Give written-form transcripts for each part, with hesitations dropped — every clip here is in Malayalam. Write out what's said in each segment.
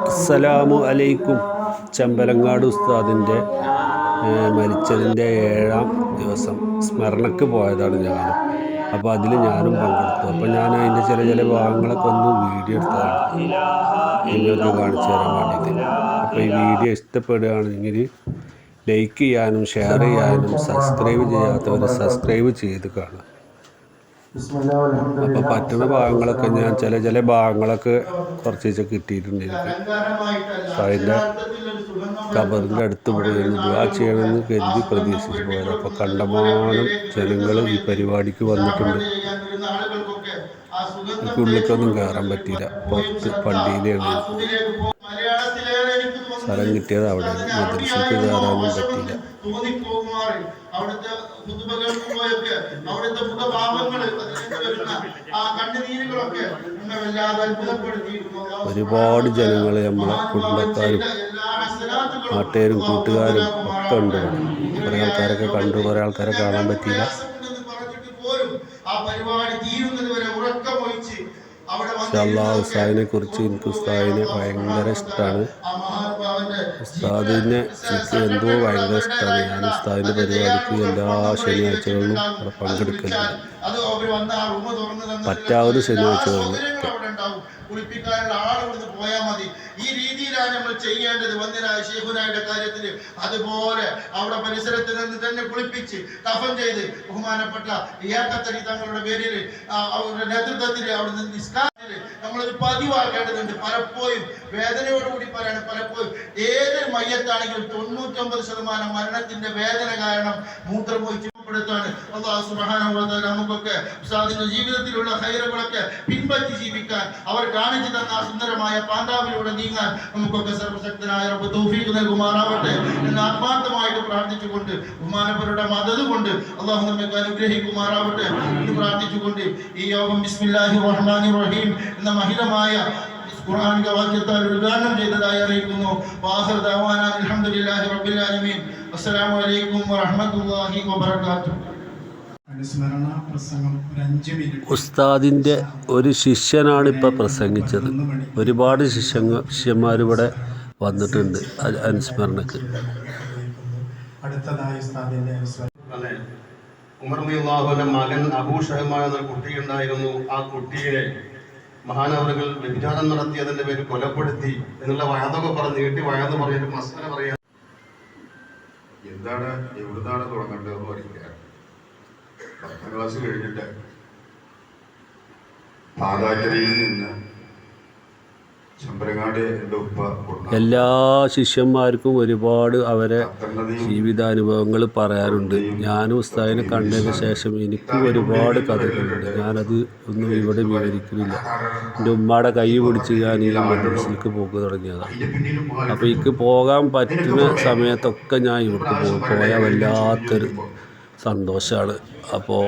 അസ്സലാമു അലൈക്കും. ചെമ്പലങ്ങാട് ഉസ്താദിൻ്റെ മരിച്ചതിൻ്റെ 7-ാം ദിവസം സ്മരണക്ക് പോയതാണ് ഞാനും. അപ്പോൾ അതിൽ ഞാനും പങ്കെടുത്തു. അപ്പോൾ ഞാൻ അതിൻ്റെ ചില ഭാഗങ്ങളൊക്കെ ഒന്ന് വീഡിയോ എടുത്തതാണ് നിങ്ങൾക്ക് കാണിച്ചു തരാൻ വേണ്ടിയിട്ട്. അപ്പോൾ ഈ വീഡിയോ ഇഷ്ടപ്പെടുകയാണെങ്കിൽ ലൈക്ക് ചെയ്യാനും ഷെയർ ചെയ്യാനും സബ്സ്ക്രൈബ് ചെയ്യാത്തവർ സബ്സ്ക്രൈബ് ചെയ്ത് കാണുക. അപ്പോൾ പറ്റുന്ന ഭാഗങ്ങളൊക്കെ ഞാൻ ചില ഭാഗങ്ങളൊക്കെ കുറച്ച് കിട്ടിയിട്ടുണ്ട് എനിക്ക്. അപ്പോൾ അതിൻ്റെ ഖബറിൻ്റെ അടുത്ത് പോയി ദുആ ചെയ്യണമെന്ന് കരുതി പ്രതീക്ഷിച്ച് പോയത്. അപ്പോൾ കണ്ടമാനം ജനങ്ങൾ ഈ പരിപാടിക്ക് വന്നിട്ടുണ്ട്. എനിക്ക് ഉള്ളിലേക്കൊന്നും കയറാൻ പറ്റിയില്ല. പുറത്ത് പള്ളിയിലാണ് സ്ഥലം കിട്ടിയത്. അവിടെ മദ്രസയ്ക്ക് കയറാനും പറ്റിയില്ല. ഒരുപാട് ജനങ്ങൾ നമ്മളെ കുടുംബക്കാരും നാട്ടുകാരും കൂട്ടുകാരും ഒക്കെ ഉണ്ട്. കുറേ ആൾക്കാരൊക്കെ കണ്ടു, കുറേ ആൾക്കാരെ കാണാൻ പറ്റിയില്ല. ഉസ്താദിനെ കുറിച്ച് എനിക്ക് ഉസ്താദിനെ ഭയങ്കര ഇഷ്ടമാണ്. ഉസ്താദിനെ എനിക്ക് എന്തോ ഭയങ്കര ഇഷ്ടമാണ്. ഞാൻ ഉസ്താദിൻ്റെ പരിപാടിക്ക് എല്ലാ ശനിയാഴ്ചകളിലും അവിടെ പങ്കെടുക്കലുണ്ട്. പറ്റാവുന്ന ശനിയാഴ്ചകളിൽ കുളിപ്പിക്കാനുള്ള ആൾ ഇവിടുന്ന് പോയാൽ മതി. ഈ രീതിയിലാണ് നമ്മൾ ചെയ്യേണ്ടത്. വന്ദനായ ശൈഖുനായുടെ കാര്യത്തിൽ അതുപോലെ അവിടെ പരിസരത്ത് നിന്ന് തന്നെ കുളിപ്പിച്ച് കഫൻ ചെയ്ത് ബഹുമാനപ്പെട്ട ഇയാക്കത്തരി തങ്ങളുടെ പേരിൽ അവരുടെ നേതൃത്വത്തിൽ അവിടെ നിന്ന് നിസ്കാരത്തിൽ നമ്മളൊരു പതിവാക്കേണ്ടതുണ്ട്. പലപ്പോഴും വേദനയോടുകൂടി പറയാണ്, പലപ്പോഴും ഏതൊരു മയ്യത്താണെങ്കിലും 99% മരണത്തിന്റെ വേദന കാരണം മൂത്രമൊഴിച്ച് അല്ലാഹു സുബ്ഹാനഹു വ തആല നമുക്കൊക്കെ ഉസ്താദിന്റെ ജീവിതത്തിലുള്ള ഖൈറുകളൊക്കെ പിൻപറ്റി ജീവിക്കാൻ, അവർ കാണിച്ചു തന്ന സുന്ദരമായ പാണ്ഡാവിലൂടെ നീങ്ങാൻ നമുക്കൊക്കെ സർവശക്തനായ റബ്ബ് തൗഫീഖ് നൽകുമാറാവട്ടെ എന്ന് ആത്മാർത്ഥമായിട്ട് പ്രാർത്ഥിച്ചുകൊണ്ട് ബഹുമാനപ്പെട്ടവരുടെ മദദ് കൊണ്ട് അല്ലാഹു നമ്മെ അനുഗ്രഹിക്കുമാറാവട്ടെ എന്ന് പ്രാർത്ഥിച്ചുകൊണ്ട് ഈ യോഗം ബിസ്മില്ലാഹിർ റഹ്മാനിർ റഹീം എന്ന മഹിതമായ ഖുർആനിക വാക്യത്താൽ ഉദ്ഘാടനം ചെയ്തതായി അറിയിക്കുന്നു. വാഹിർ ദഅവാന അൽഹംദുലില്ലാഹി റബ്ബിൽ ആലമീൻ. അസ്സലാമു അലൈക്കും വറഹ്മത്തുള്ളാഹി വബറകാതുഹു. ഉസ്താദിൻ്റെ ഒരു ശിഷ്യനാണ് ഇപ്പോൾ പ്രസംഗിച്ചത്. ഒരുപാട് ശിഷ്യന്മാർ ഇവിടെ വന്നിട്ടുണ്ട് അനുസ്മരണക്ക്. ഉമർ റളിയല്ലാഹുവിന്റെ മകൻ അബൂ ഷഹ്മ എന്ന കുട്ടിയുണ്ടായിരുന്നു. ആ കുട്ടിയെ മഹാനവറുകൾ വ്യഭിചാരം നടത്തിയതിന്റെ പേര് കൊലപ്പെടുത്തി എന്നുള്ള വയതൊക്കെ പറഞ്ഞ് നീട്ടി വയത് പറഞ്ഞിട്ട് മസ്മന പറയാ എന്താണ് എവിടുന്നാണ് തുടങ്ങേണ്ടതെന്ന് അറിയില്ല. 10ാം ക്ലാസ് കഴിഞ്ഞിട്ട് പാതാറ്റരിയിൽ നിന്ന് ചെമ്പരങ്ങാട് എൻ്റെ ഉപ്പ എല്ലാ ശിഷ്യന്മാർക്കും ഒരുപാട് അവരെ ജീവിതാനുഭവങ്ങൾ പറയാറുണ്ട്. ഞാനും ഉസ്താദിനെ കണ്ടതിന് ശേഷം എനിക്കും ഒരുപാട് കഥകളുണ്ട്. ഞാനത് ഒന്നും ഇവിടെ വിവരിക്കുന്നില്ല. എൻ്റെ ഉമ്മയുടെ കൈ പിടിച്ച് ഞാൻ ഈ മദ്രസയിലേക്ക് പോക്ക് തുടങ്ങിയതാണ്. അപ്പോൾ എനിക്ക് പോകാൻ പറ്റുന്ന സമയത്തൊക്കെ ഞാൻ ഇവിടേക്ക് പോയാൽ വല്ലാത്തൊരു സന്തോഷമാണ്. അപ്പോൾ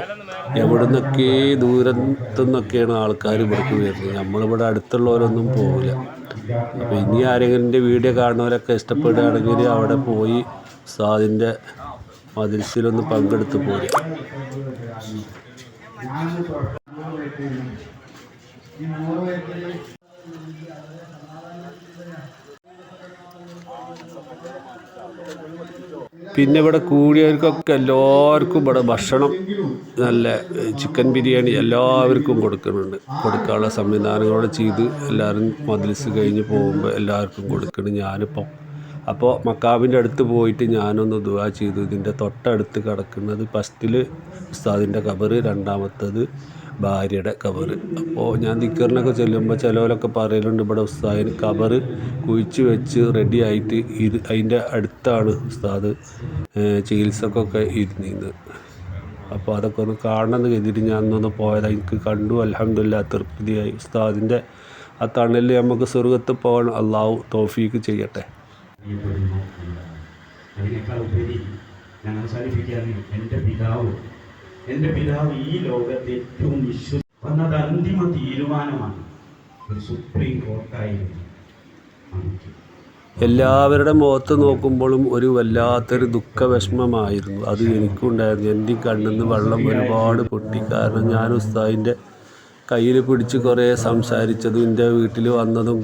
എവിടുന്നൊക്കെ ദൂരത്തു നിന്നൊക്കെയാണ് ആൾക്കാർ ഇവിടേക്ക് വരുന്നത്. നമ്മളിവിടെ അടുത്തുള്ളവരൊന്നും പോകില്ല. അപ്പോൾ ഇനി ആരെങ്കിലും എൻ്റെ വീഡിയോ കാണുന്നവരൊക്കെ ഇഷ്ടപ്പെടുകയാണെങ്കിൽ അവിടെ പോയി ഉസ്താദിൻ്റെ മദ്രസയിലൊന്ന് പങ്കെടുത്ത് പോരും. പിന്നെ ഇവിടെ കൂടിയവർക്കൊക്കെ എല്ലാവർക്കും ഇവിടെ ഭക്ഷണം നല്ല ചിക്കൻ ബിരിയാണി എല്ലാവർക്കും കൊടുക്കാനുള്ള സംവിധാനങ്ങളോടെ ചെയ്ത് എല്ലാവരും മദ്രസ കഴിഞ്ഞ് പോകുമ്പോൾ എല്ലാവർക്കും കൊടുക്കണം. അപ്പോൾ മക്കാബിൻ്റെ അടുത്ത് പോയിട്ട് ഞാനൊന്ന് ദുആ ചെയ്തു. ഇതിൻ്റെ തൊട്ടടുത്ത് കിടക്കുന്നത് ഫസ്റ്റിൽ ഉസ്താദിൻ്റെ ഖബർ, രണ്ടാമത്തത് ഭാര്യയുടെ ഖബർ. അപ്പോൾ ഞാൻ ദിക്റിനൊക്കെ ചെല്ലുമ്പോൾ ചിലവരൊക്കെ പറയലുണ്ട് ഇവിടെ ഉസ്താദിന് ഖബർ കുഴിച്ച് വെച്ച് റെഡി ആയിട്ട് അതിൻ്റെ അടുത്താണ് ഉസ്താദ് ചികിത്സക്കൊക്കെ ഇരുന്നിരുന്നത്. അപ്പോൾ അതൊക്കെ ഒന്ന് കാണണമെന്ന് കരുതിയിട്ട് ഞാൻ ഒന്നൊന്ന് പോയതാണ്. എനിക്ക് കണ്ടു, അൽഹംദുലില്ലാഹ് തൃപ്തിയായി. ഉസ്താദിൻ്റെ ആ തണലിൽ നമുക്ക് സ്വർഗത്ത് പോകാൻ അള്ളാഹു തൗഫീഖ് ചെയ്യട്ടെ. അതിനേക്കാൾ ഉപരി ഞാൻ അവസാനിപ്പിക്കുകയാണ്. എൻ്റെ പിതാവ് ഈ ലോകത്തെ ഏറ്റവും വന്നത് അന്തിമ തീരുമാനമാണ്. ഒരു സുപ്രീം കോർട്ടായിരുന്നു. എല്ലാവരുടെ മുഖത്ത് നോക്കുമ്പോഴും ഒരു വല്ലാത്തൊരു ദുഃഖവിഷമമായിരുന്നു. അത് എനിക്കും ഉണ്ടായിരുന്നു. എൻ്റെ കണ്ണിൽ നിന്ന് വെള്ളം ഒരുപാട് പൊട്ടി. കാരണം ഞാൻ ഉസ്താദിൻ്റെ കയ്യിൽ പിടിച്ച് കുറേ സംസാരിച്ചതും എൻ്റെ വീട്ടിൽ വന്നതും